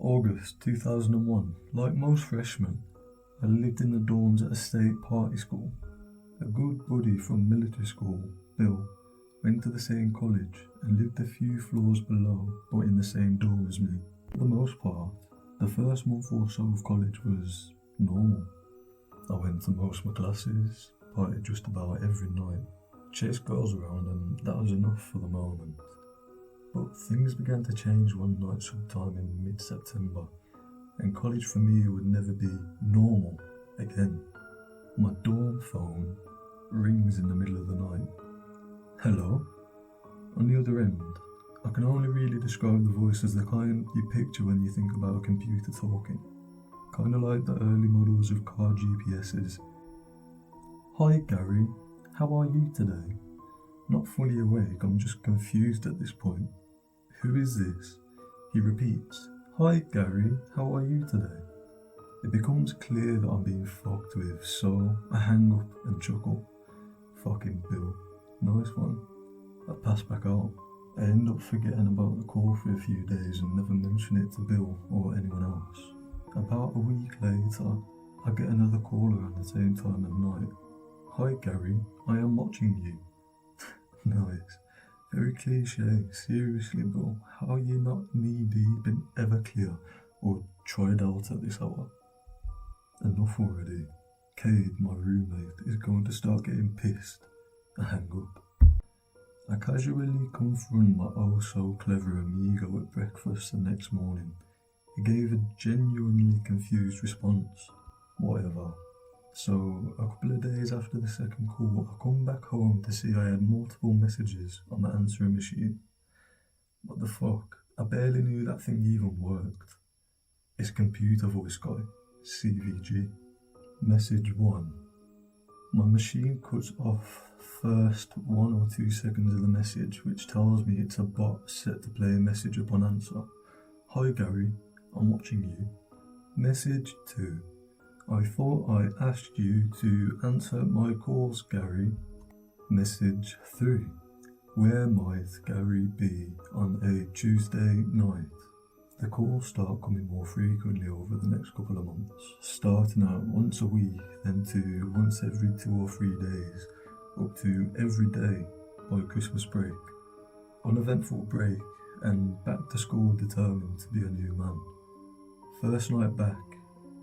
August 2001. Like most freshmen, I lived in the dorms at a state party school. A good buddy from military school, Bill, went to the same college and lived a few floors below but in the same dorm as me. For the most part, the first month or so of college was normal. I went to most of my classes, partied just about every night, chased girls around, and that was enough for the moment. But things began to change one night sometime in mid-September, and college for me would never be normal again. My dorm phone rings in the middle of the night. Hello? On the other end, I can only really describe the voice as the kind you picture when you think about a computer talking. Kinda like the early models of car GPSs. Hi Gary, how are you today? Not fully awake, I'm just confused at this point. Who is this? He repeats, Hi Gary, how are you today? It becomes clear that I'm being fucked with, so I hang up and chuckle. Fucking Bill, nice one. I pass back out. I end up forgetting about the call for a few days and never mention it to Bill or anyone else. About a week later, I get another call around the same time of night. Hi Gary, I am watching you. Nice. Very cliche. Seriously Bill, how are you not knee deep in Everclear or tried out at this hour? Enough already. Cade, my roommate, is going to start getting pissed. I hang up. I casually confront my oh so clever amigo at breakfast the next morning. He gave a genuinely confused response. Whatever. So, a couple of days after the second call, I come back home to see I had multiple messages on my answering machine. What the fuck? I barely knew that thing even worked. It's computer voice guy, CVG. Message 1. My machine cuts off first 1 or 2 seconds of the message, which tells me it's a bot set to play a message upon answer. Hi Gary, I'm watching you. Message 2. I thought I asked you to answer my calls, Gary. Message 3. Where might Gary be on a Tuesday night? The calls start coming more frequently over the next couple of months, starting out once a week, then to once every 2 or 3 days, up to every day by Christmas break. Uneventful break, and back to school determined to be a new man. First night back,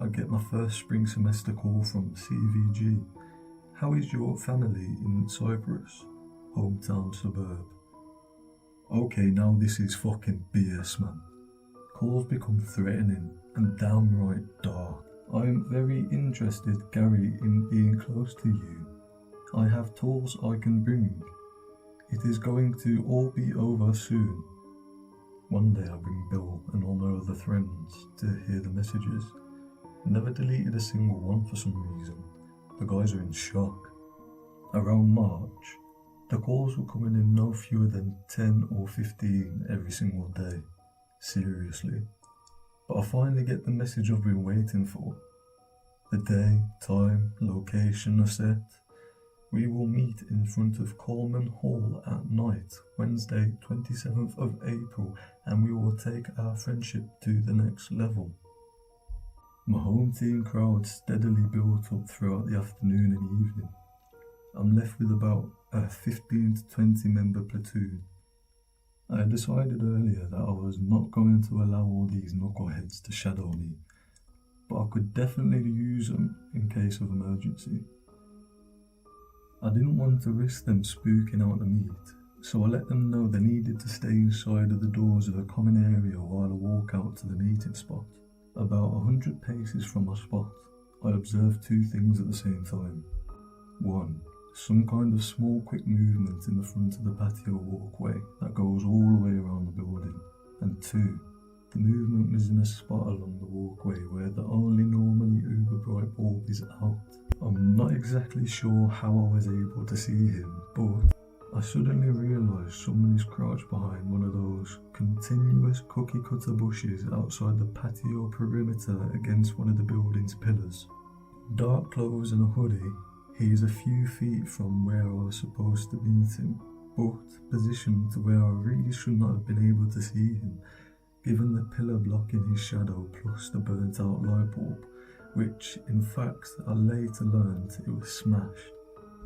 I get my first spring semester call from CVG. How is your family in Cyprus? Hometown suburb. Okay, now this is fucking BS, man. Calls become threatening and downright dark. I am very interested, Gary, in being close to you. I have tools I can bring. It is going to all be over soon. One day I bring Bill and all my other friends to hear the messages. Never deleted a single one for some reason. The guys are in shock. Around March, the calls were coming in no fewer than 10 or 15 every single day. Seriously. But I finally get the message I've been waiting for. The day, time, location are set. We will meet in front of Coleman Hall at night, Wednesday 27th of April, and we will take our friendship to the next level. My home team crowd steadily built up throughout the afternoon and evening. I'm left with about a 15 to 20 member platoon. I had decided earlier that I was not going to allow all these knuckleheads to shadow me, but I could definitely use them in case of emergency. I didn't want to risk them spooking out the meat, so I let them know they needed to stay inside of the doors of a common area while I walk out to the meeting spot. About 100 paces from my spot, I observed 2 things at the same time. 1. Some kind of small quick movement in the front of the patio walkway that goes all the way around the building. And 2. The movement was in a spot along the walkway where the only normally uber bright bulb is out. I'm not exactly sure how I was able to see him, but I suddenly realised someone is crouched behind one of those continuous cookie cutter bushes outside the patio perimeter against one of the building's pillars. Dark clothes and a hoodie, he is a few feet from where I was supposed to meet him, but positioned to where I really should not have been able to see him, given the pillar blocking his shadow plus the burnt out light bulb, which in fact I later learned it was smashed.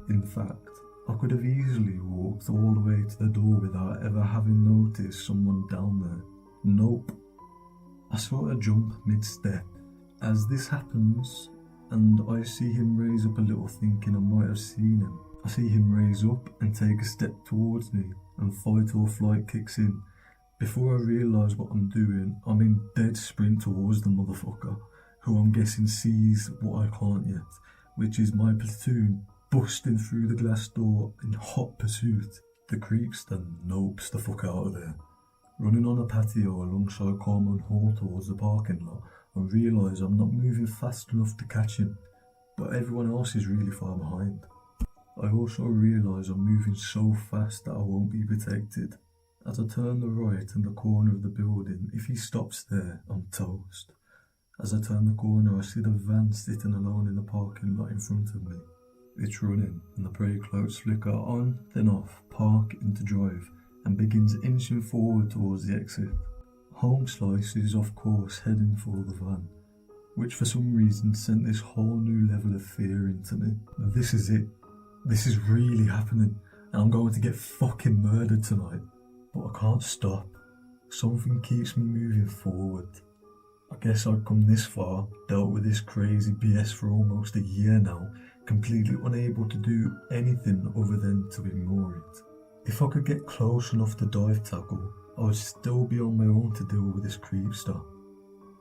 In fact, I could have easily walked all the way to the door without ever having noticed someone down there. Nope. I sort of jump mid-step. As this happens, and I see him raise up a little thinking I might have seen him. I see him raise up and take a step towards me, and fight or flight kicks in. Before I realise what I'm doing, I'm in dead sprint towards the motherfucker, who I'm guessing sees what I can't yet, which is my platoon busting through the glass door in hot pursuit. The creepster nopes the fuck out of there. Running on a patio alongside Carmen Hall towards the parking lot, I realise I'm not moving fast enough to catch him, but everyone else is really far behind. I also realise I'm moving so fast that I won't be protected. As I turn the right in the corner of the building, if he stops there, I'm toast. As I turn the corner, I see the van sitting alone in the parking lot in front of me. It's running, and the brake lights flicker on, then off, park into drive, and begins inching forward towards the exit. Home Slice is of course heading for the van, which for some reason sent this whole new level of fear into me. This is it. This is really happening, and I'm going to get fucking murdered tonight. But I can't stop. Something keeps me moving forward. I guess I've come this far, dealt with this crazy BS for almost a year now, completely unable to do anything other than to ignore it. If I could get close enough to dive tackle, I would still be on my own to deal with this creepster.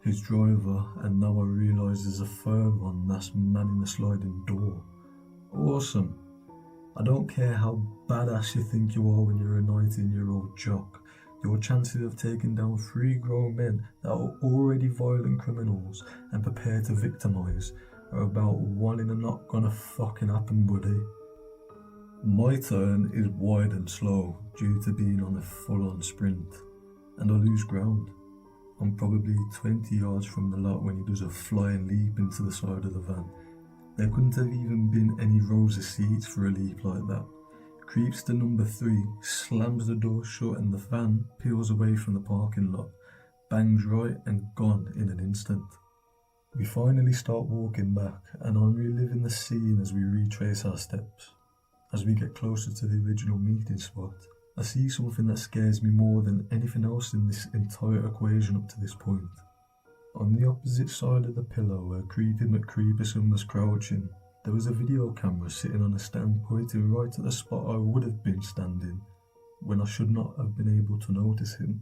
His driver, and now I realise there's a third one that's manning the sliding door. Awesome. I don't care how badass you think you are when you're a 19-year-old jock. Your chances of taking down 3 grown men that are already violent criminals and prepared to victimise are about 1 in a not gonna fucking happen, buddy. My turn is wide and slow due to being on a full-on sprint, and I lose ground. I'm probably 20 yards from the lot when he does a flying leap into the side of the van. There couldn't have even been any rows of seats for a leap like that. Creepster number 3 slams the door shut and the van peels away from the parking lot, bangs right and gone in an instant. We finally start walking back, and I'm reliving the scene as we retrace our steps. As we get closer to the original meeting spot, I see something that scares me more than anything else in this entire equation up to this point. On the opposite side of the pillar where Creepy McCreeperson was crouching, there was a video camera sitting on a stand pointing right at the spot I would have been standing when I should not have been able to notice him,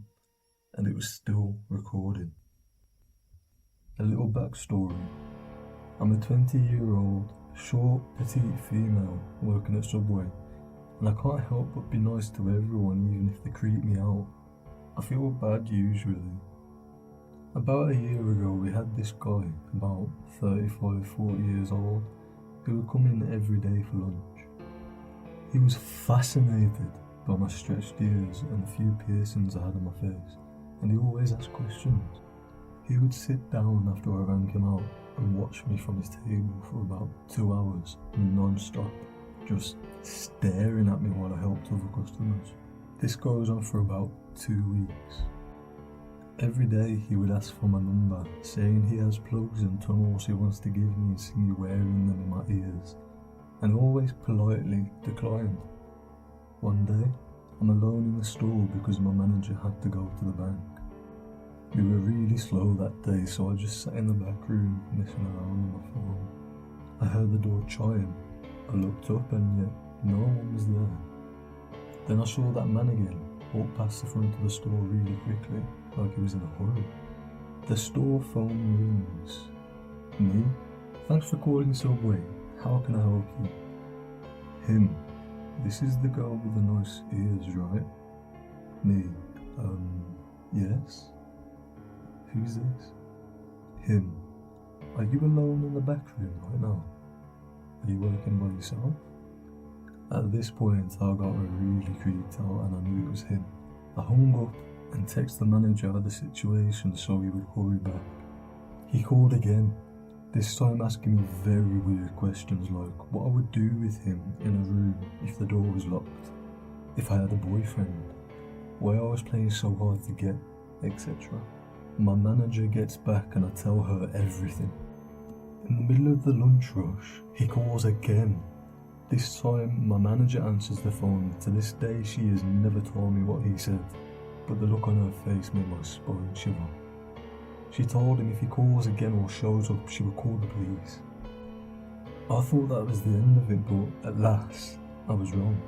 and it was still recording. A little backstory. I'm a 20-year-old, short, petite female working at Subway, and I can't help but be nice to everyone even if they creep me out. I feel bad usually. About a year ago we had this guy, about 35-40 years old, who would come in every day for lunch. He was fascinated by my stretched ears and a few piercings I had on my face, and he always asked questions. He would sit down after I rang him out and watch me from his table for about 2 hours, non-stop, just staring at me while I helped other customers. This goes on for about 2 weeks. Every day he would ask for my number, saying he has plugs and tunnels he wants to give me and see me wearing them in my ears, and always politely declined. One day, I'm alone in the store because my manager had to go to the bank. We were really slow that day, so I just sat in the back room messing around on my phone. I heard the door chime. I looked up and yet no one was there. Then I saw that man again walk past the front of the store really quickly, like he was in a hurry. The store phone rings. Me? Thanks for calling Subway. How can I help you? Him. This is the girl with the nice ears, right? Me. Yes? Who's this? Him. Are you alone in the back room right now? Are you working by yourself? At this point I got really creeped out and I knew it was him. I hung up and texted the manager of the situation so he would hurry back. He called again, this time asking me very weird questions like what I would do with him in a room if the door was locked, if I had a boyfriend, why I was playing so hard to get, etc. My manager gets back and I tell her everything. In the middle of the lunch rush, he calls again. This time, my manager answers the phone. To this day, she has never told me what he said, but the look on her face made my spine shiver. She told him if he calls again or shows up, she would call the police. I thought that was the end of it, but at last, I was wrong.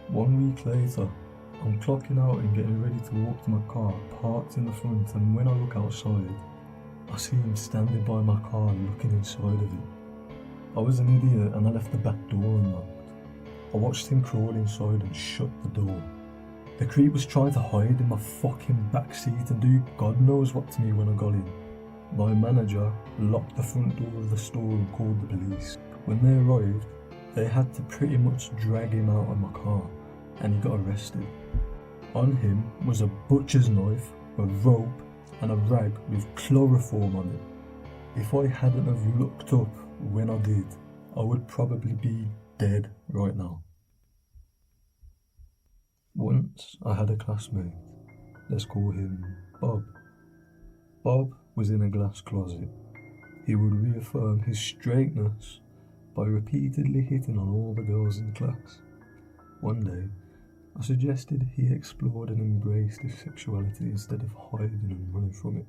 1 week later, I'm clocking out and getting ready to walk to my car, parked in the front, and when I look outside, I see him standing by my car looking inside of it. I was an idiot and I left the back door unlocked. I watched him crawl inside and shut the door. The creep was trying to hide in my fucking back seat and do God knows what to me when I got in. My manager locked the front door of the store and called the police. When they arrived, they had to pretty much drag him out of my car and he got arrested. On him was a butcher's knife, a rope and a rag with chloroform on it. If I hadn't have looked up when I did, I would probably be dead right now. Once I had a classmate, let's call him Bob. Bob was in a glass closet. He would reaffirm his straightness by repeatedly hitting on all the girls in class. One day, I suggested he explored and embraced his sexuality instead of hiding and running from it.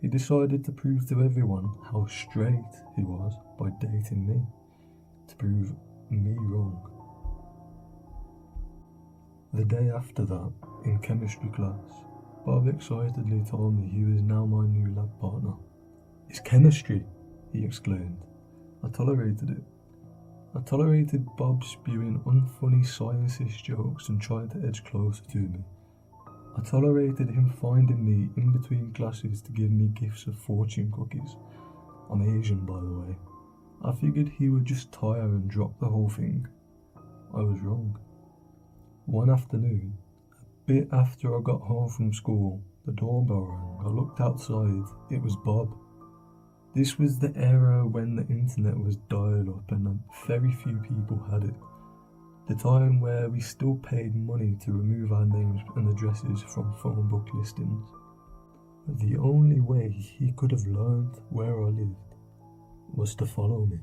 He decided to prove to everyone how straight he was by dating me, to prove me wrong. The day after that, in chemistry class, Bob excitedly told me he was now my new lab partner. "It's chemistry," he exclaimed. I tolerated it. I tolerated Bob spewing unfunny scientist jokes and trying to edge closer to me. I tolerated him finding me in between classes to give me gifts of fortune cookies. I'm Asian, by the way. I figured he would just tire and drop the whole thing. I was wrong. One afternoon, a bit after I got home from school, the doorbell rang. I looked outside. It was Bob. This was the era when the internet was dial-up and very few people had it. The time where we still paid money to remove our names and addresses from phone book listings. The only way he could have learned where I lived was to follow me.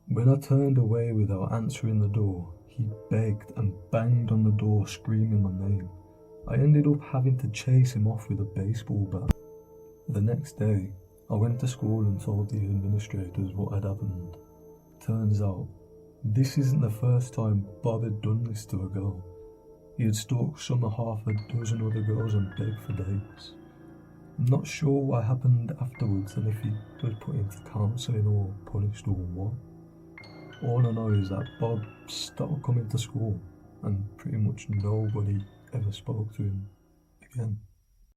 When I turned away without answering the door, he begged and banged on the door screaming my name. I ended up having to chase him off with a baseball bat. The next day, I went to school and told the administrators what had happened. Turns out, this isn't the first time Bob had done this to a girl. He had stalked some half a dozen other girls and begged for dates. I'm not sure what happened afterwards and if he was put into counselling or punished or what. All I know is that Bob stopped coming to school and pretty much nobody ever spoke to him again.